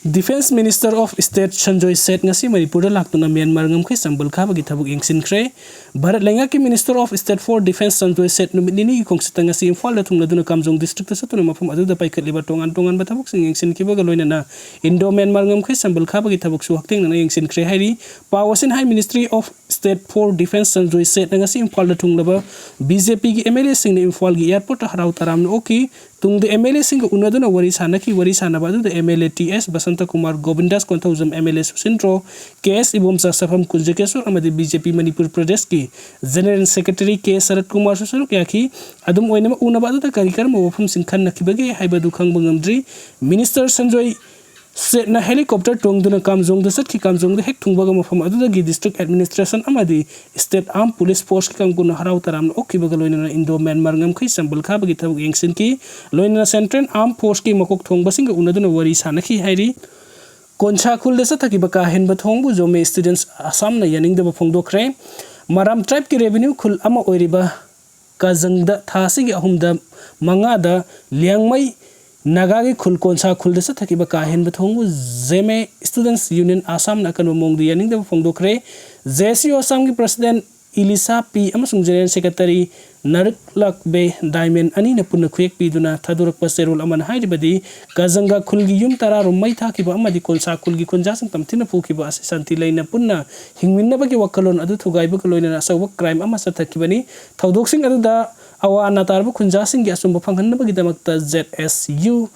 Defense Minister of State Sanjoy Seth ngasi Manipur laktuna Myanmar ngamkhe sambal khabagi thabuk ingsinkhre Bharat Lengaki Minister of State for Defense Sanjoy Seth numitnini khongsita ngasi Imphal la thungladuna Kamjong district satuna mafam aduda paikhatliba tongan ba thabuk sing ingsinkibaga loinana Indo Myanmar ngamkhe sambal khabagi thabuk su haktingna ingsinkhre hairi Pawasin High Ministry of State for Defense Sanjoy Seth ngasi Imphal la thunglaba BJP gi MLA singni Imphal gi airport harau taram oki tung the MLA sing unaduna wari sanaki wari sanaba the MLA TS Basanta Kumar Govindas Kontauzam MLA Susintro KS Ibomsa Safam Kunjakesur amadi BJP Manipur Pradesh ki General Secretary K Sarat Kumar Susuru yaki adum oinama unabadu the karikar mawafum singkhan nakibage haibadu khang bangamdri Minister Sanjoy Seth na helicopter tongduna Kamjong the Sat ki Kamjong the hek thungbaga mafam adu the district administration amadi state armed police force ki kangkuna harau taram okibaga loinana Indo Myanmar ngamkhai sambal khabagi thabuk engsin ki loinana Central Armed Force ki makok thongba singa unaduna wari sanaki hairi Koncha khul desa thakiba ka henba thongbu jome students Assam na yaningdaba phongdokre Maram tribe ki revenue khul ama oiriba kazangda thasi gi ahumda mangada liangmai Nagagi khul konsa khul desa thakiba ka henba thongbu Zeme Students Union Assam na kanwa mongdi yaningdaba phongdokre JSU Assam ki president Ilisa P amasung General Secretary Naruklak Be Diamond ani na punna khuyek piduna thadurakpa serol aman hairibadi kazanga khulgi yum tara rumai thakiba amadi konsa khulgi konjasang tamthina phukiba ase santi laina punna hingminna bagi wakalon adu thugaiba kaloina asawa crime ama sathakibani thaudoksing adu da awa natarba khunjasing gi asumba phanghanna bagi damakta ZSU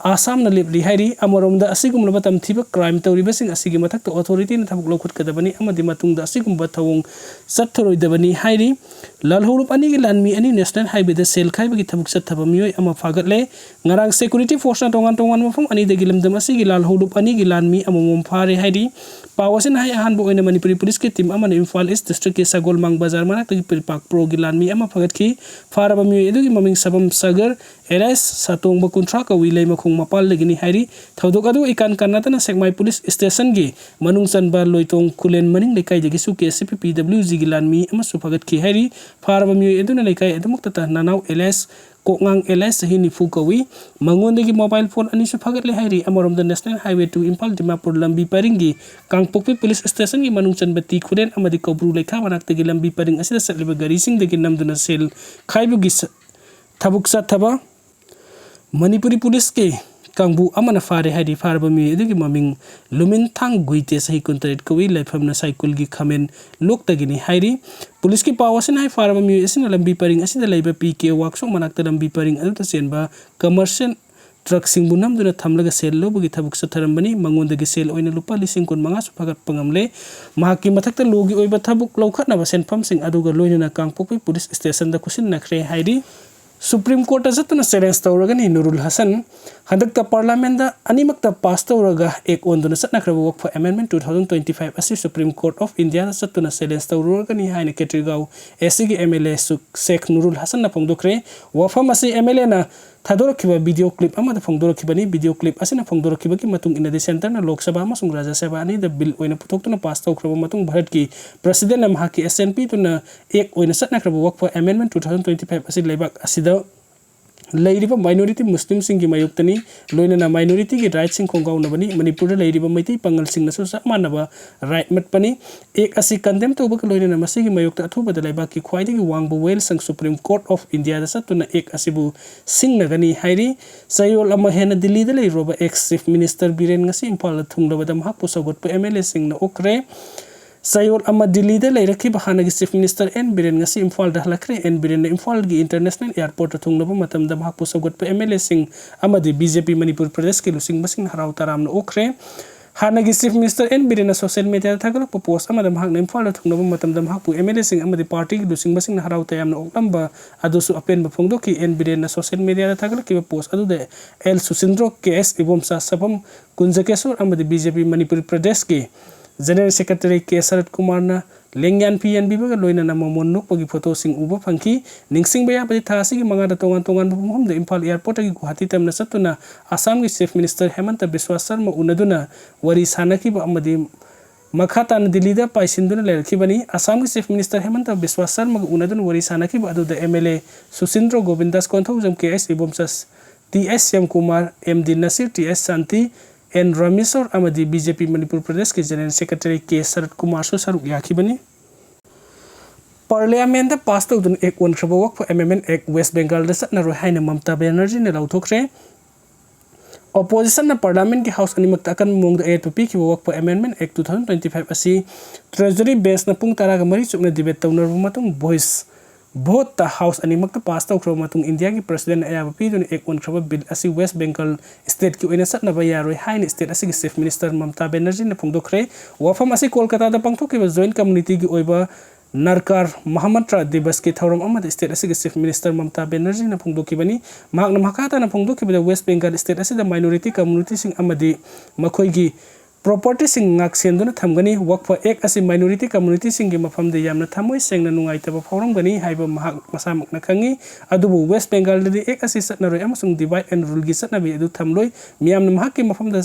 Assam na libli hairi amoromda asigumlaba tamthiba crime tawribasing asigi mathakta authority na thabuk lokhut kadabani amadi matungda asigumba thawung sattoroidabani hairi lalholup ani gi lanmi ani national highway da sel khaibagi thabuk sathaba miyoi ama phagatle ngarang security force na tongan mafam ani de gilamdam asigi lalholup ani gi lanmi amomom phare hairi Pawasin hai ahan bo oina Manipuri police ki team amana Imphal East district ke Sagol Mang Bazar manak tagi Pirpak Pro gi lanmi ama phagat ki faraba miyoi edu gi maming sabam sagar LS satong ba kuntra ka wilai makhung mapal legini hairi thodok adu ikan kanatana Sekmai police station gi manung sanba loitong kulen maning lekai jagi su ke CPPWG gi lanmi ama su phagat ki hairi faraba miyoi edu na lekai edumuk tata nanau LS Kokngang LS hini fukawi mangonde gi mobile phone ani su phagat le hairi amorom the national highway to Imphal Dimapur lambi paringi Kangpokpi police station gi manung chanbati khuden amadi kobru lekha manak tegi lambi paring asida satliba gari sing degi namduna sel khaibu gi thabuk sathaba Manipuri police ke Kangbu amana fare hairi farba mi edugi maming lumin thang guite sahi kuntaret kawi laifamna cycle gi khamen lok tagini hairi police ki pawasin hai farba mi esina lambi paring asida laiba PK workshop manakta lambi paring adu ta senba commercial truck singbu namduna thamlaga sel lobugi thabuk satharambani mangonda gi sel oina lupa lising kun manga su phagat pangamle mahaki mathakta logi oiba thabuk lokhatna ba senfam sing aduga loinana Kangpokpi police station da kusin nakre hairi Supreme Court azatuna challenge tawragani Nurul Hasan handakta Parliament da animakta pass tawraga ek onduna satnakraba Wakf Amendment 2025 asi Supreme Court of India satuna challenge tawragani haina Ketrigau SG MLA Sheikh Nurul Hasan na phongdokre wafam asi MLA na thadorokhiba video clip amada phongdorokhibani video clip asina phongdorokhiba ki matung inadi center na Lok Sabha amasung Rajya Sabha ani da bill oina putoktuna pass tawkraba matung Bharat ki president na mahaki SNP tuna ek oina satnakraba Wakf Amendment 2025 asi lebak asida Lairiba minority Muslim singi mayuktani loinana minority ki right sing khongau nabani Manipur da lairiba maiti pangal sing nasu manaba right mat pani ek asi condemn to bak loinana masigi mayukta athuba da laiba ki khwaidagi wangbu wel sang Supreme Court of India da satuna ek asibu sing nagani hairi sayol ama hena Delhi da lairoba ex chief minister Biren ngasi Imphal thunglaba da mahak posagot pa MLA sing na okre Sayol ama Delhi da lairaki bahana gi chief minister N Biren ngasi Imphal da halakre N Biren na Imphal gi international airport thunglaba matam da mahak posagot pa MLA sing amadi BJP Manipur Pradesh ki lusing basing harau taram na okre hana gi chief minister N Biren na social media thagalak pa post amada mahak na Imphal thunglaba matam da mahak pu MLA sing amadi party gi lusing basing harau tayam na oklamba adusu apen ba phongdoki N Biren na social media thagalak ki post adu de L Susindro KS Ibomsa Sabam Kunjakesur amadi BJP Manipur Pradesh ki General Secretary K Sarat Kumar na lengyan PNB baga loina na mamonok pagi photo sing uba phangki ningsing baya padi thasi gi manga da tongan bhum da Imphal airport gi Guwahati tamna satuna Assam gi chief minister Hemanta Biswa Sarma unaduna wari sanaki ba amadi makhata na Delhi da paisinduna lerkhibani Assam gi chief minister Hemanta Biswa Sarma unaduna wari sanaki ba adu da MLA Susindro Govindas Konthojam KS Ibomsas TS Yam Kumar MD Nasir TS Santi N Rameswar amadi BJP Manipur Pradesh ke General Secretary K Sarat Kumar su saruk yakibani Parliament da pass tawdun ek Hwrakpa Wakf Amendment Act West Bengal da satna roi haina Mamta Banerjee ne lauthokre Opposition na Parliament ki House animak ta kan mong da ATP ki Wakf Amendment Act 2025 asi Treasury Bench na pung tara ga mari chukna debate tawnar matung voice vote ta House animak ta pass tawkro matung India ki President ATP dun ek Hwrakpa bill asi West Bengal state ki oina satna ba yaroi haina state asi ki Chief Minister Mamta Banerjee ne phongdokre wafam asi Kolkata da pangthok ki joint community ki oiba Narkar Muhammad Ra Divas ki thauram amad state asi ki Chief Minister Mamta Banerjee na phongdoki bani magna makata na phongdoki ba West Bengal state asi da minority community sing amadi makhoi gi property sing ngak senduna thamgani Wakf Act asi minority community sing gi mafam de yamna thamoi sengna nungai taba forum gani haiba mahak masamak na khangi adubu West Bengal de Act asi satna roi amasung divide and rule gi satna bi adu thamloi miyamna mahak ki mafam da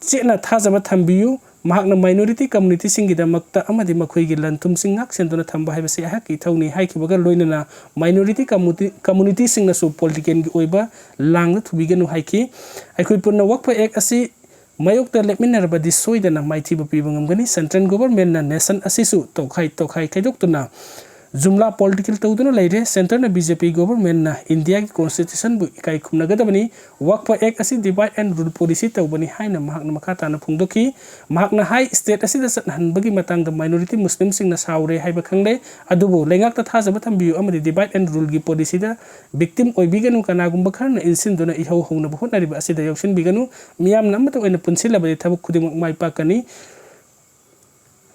chena thajaba thambiyu mahakna minority community singi da makta amadi makhoi gi lantum singak senduna thamba haibasi ahaki thawni haiki baga loinana minority community singna su political gi oiba langna thubiganu haiki aikoi punna Wakf Act asi mayok da lepminar ba disoidana maiti ba pibangam gani central government na nation asisu tokhai kaidoktuna jumla political tawduna leire center na BJP government na India ki constitution bu ikai khumna gadabani Wakf Act asi divide and rule policy tawbani haina mahakna makata na phungdoki mahakna high state asi da sathan bagi matang da minority muslim sing na saure haiba khangle adubu lengak ta thajaba thambiu amadi divide and rule gi policy da victim oibiganu kana gumba kharna insin dona ihau hongna bahut nariba asi da yoksin biganu miyam namata oina punsila ba thabuk khudimak mai pakani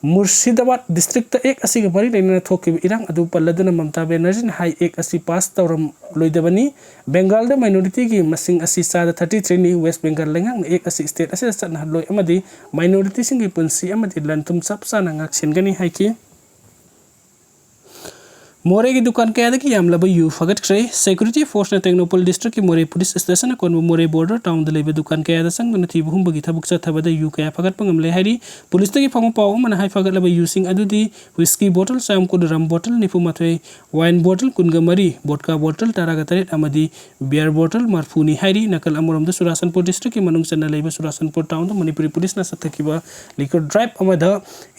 Murshidabad district ta ek asi bari leina thoki irang adu palladuna Mamta Banerjee hai ek asi pass tawram loidabani Bengal da minority gi masing asi sada 33 ni West Bengal lengang ek asi state asi satna loi amadi minority singi punsi amadi lantum sapsa na ngak sengani haiki More की दुकान के आदि की यामला बा you फगत करे security force ने टेक्नोपोल district की मोरे police station को मोरे बॉर्डर टाउन द लेबे दुकान के आदि संग नथि बुहुम बगी थबुक थबदा यू के फगत पंगम ले हरी पुलिस तकी फंग पाव मन हाई फगत लबा यूसिंग अदुदी व्हिस्की बोतल साम को रम बोतल निफु माथै वाइन बोतल कुनगमरी वोडका बोतल तारागा तरेट अमदी बियर बोतल मारफुनी हरी नकल अमरम द सुरासनपुर डिस्ट्रिक्ट की मनुंग चन्ना लेबे सुरासनपुर टाउन द मणिपुरी पुलिस न सथकिबा लिकर ड्राइव अमद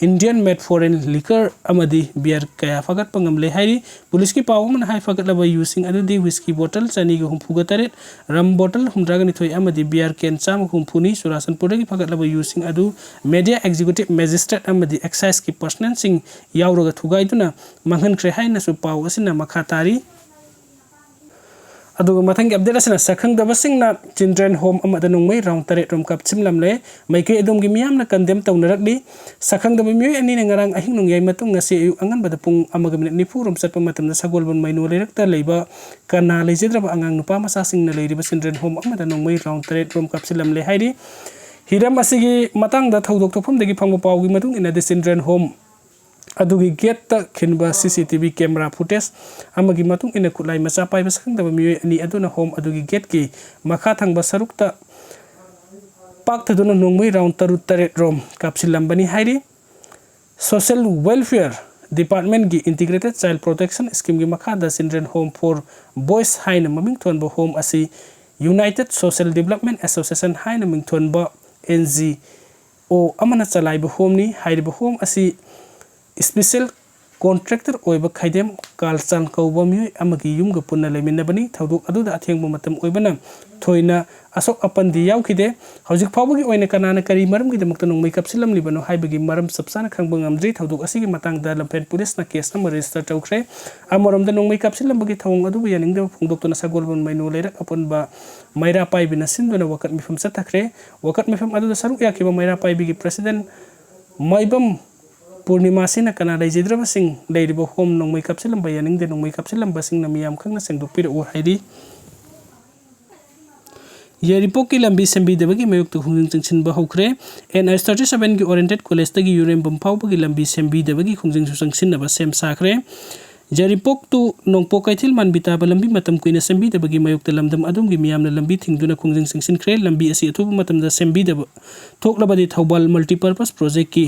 इंडियन मेड फॉरेन लिकर अमदी बियर कया फगत पंगम ले हरी पुलिस की पाव मन हाई फगत लबा यूसिंग अदुदी व्हिस्की बोतल चनी ग हुमफुगा तरेट रम बोतल हुमद्रागा निथोय अमदी बियर कैन चाम हुमफुनी सुरासनपुर की फगत लबा यूसिंग अदु मीडिया एग्जीक्यूटिव मैजिस्ट्रेट अमदी एक्साइज की पर्सनल सिंग यावरगा थुगाइदुना मंगनख्रे हाइना सु पाव असिना मखा तारी अदुग मथंग अपडेट असना सखंग दबसिंगना चिल्ड्रन होम अमदा नोंमै राउंड तरेट रोम कप छिमलमले मैके एदोम गी मियामना कंडेम तौनरकली सखंग दब मियोय अनि न ngarang ahing nongyai matung ngasi ayu angan bada pung amaga minute nifu rom satpa matamda sagolbon mainu lerakta leiba kana leijedraba angang nupa masa singna leiriba children home amada nongmai round tret rom kap silamle hairi hiram asigi matang da thodok topom degi phangba pawgi matung ina the children home adugi gate ta khinba CCTV camera footage amagi matung ina kulai macha pai basang da miyoy ani aduna home adugi gate ki makha thangba sarukta pak thaduna nongmai round tarut tret rom kapsilam bani hairi social welfare department gi integrated child protection scheme gi makha da children home for boys haina maming thonba home asi united social development association haina ming thonba NGO amana chalaiba home ni hairiba home asi special contractor oiba khaidem kalchan kauba mi amagi yumga punna lemina bani thodok aduda athengba matam oibana thoina asok apan di yaukide hojik phawgi oina kanana kari maram gi demakta nong makeup silam libano haibagi maram sapsana khangbang amdri thodok asigi matang da lampen police na case number register tawkhre amoram da nong makeup silam bagi thawng adu yaning da phungdok tona sagolbon mainu leirak apon ba maira pai bina sindona wakat mifam sathakre wakat mifam adu da saruk yakiba maira pai bigi president maibam Purnima sina kana leijedraba sing leiribo home nong makeup silam bayaning de nong makeup silam basing na miyam khangna sengdok pir o hairi Yeripo ki lambi sembi debagi mayuk tu hungjing chingchin ba hokre N37 gi oriented college tagi urem bam phau bagi lambi sembi debagi hungjing susang sin na ba sem sakre Jaripok tu nongpok kaithil man bitaba lambi matam kuina sembi dabagi mayokta lamdam adumgi miyamna lambi thingduna khungjing singsin khre lambi asi athuba matamda sembi daba thoklabadi Thaubal multipurpose project ki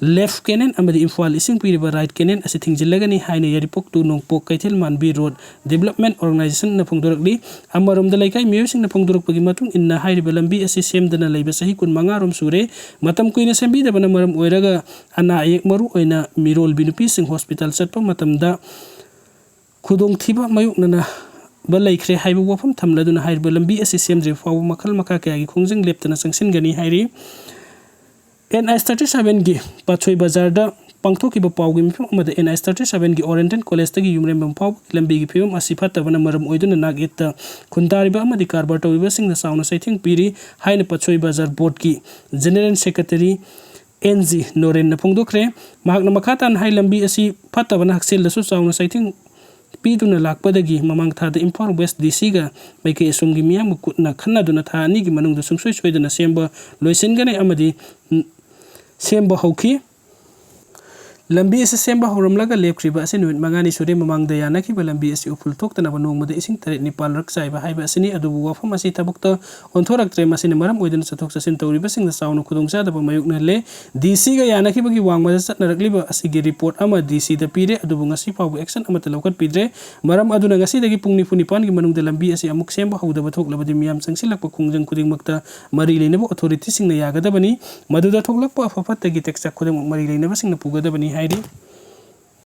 left kenen amadi Imphal ising piriba right kenen asi thingjilagani haina Jaripok tu nongpok kaithil man bi road development organization na phongdorakli amaromda laikai miyosing na phongdorakpagi matung inna hairiba lambi asi semdana leiba sahi kun mangarom sure matam kuina sembi daba na maram oiraga ana ayek maru oina mirol binupi sing hospital satpa matamda khudong thiba mayuknana balaikre haibu wafam thamladuna hairiba lambi asi semdre faw makhal makha kayagi khungjing leptana sangsin gani hairi NI37 gi Pachoi Bazar da pangthokiba pawgi mifam amada NI37 gi Oriental College tagi yumrembam paw lambi gi phim asi phatabana maram oiduna nagetta khundariba amadi karbar tawiba singna sauna saithing piri haina Pachoi Bazar board ki General Secretary NG Noren na phongdokre mahakna makhatan hai lambi asi phatabana haksel dasu sauna saithing piduna lakpadagi mamang thada Imphal West DC ga maike esumgi miyam kutna khanaduna tha ani gi manungda sungsoi soidana semba loisengane amadi semba hauki lambi ase semba horamlaga lepkriba ase nuit mangani sure mamang da yana ki lambi ase upul thokta na banongmada ising taret nipal rak saiba haiba asini adubu wafam ase tabukta onthorak tre masine maram oidana sathok sasin tawriba singna sauna khudongsa da mayukna le DC ga yana ki bagi wangmada satna rakliba ase gi report ama DC da pire adubu ngasi pabu action ama talawkat pidre maram aduna ngasi dagi pungni punipan gi manungda lambi ase amuk semba hauda bathokla miyam sangsilakpa khungjang khuding makta mari leinaba authority singna yagadabani maduda thoklakpa afapat tagi texta khudang mari leinaba singna pugadabani hairi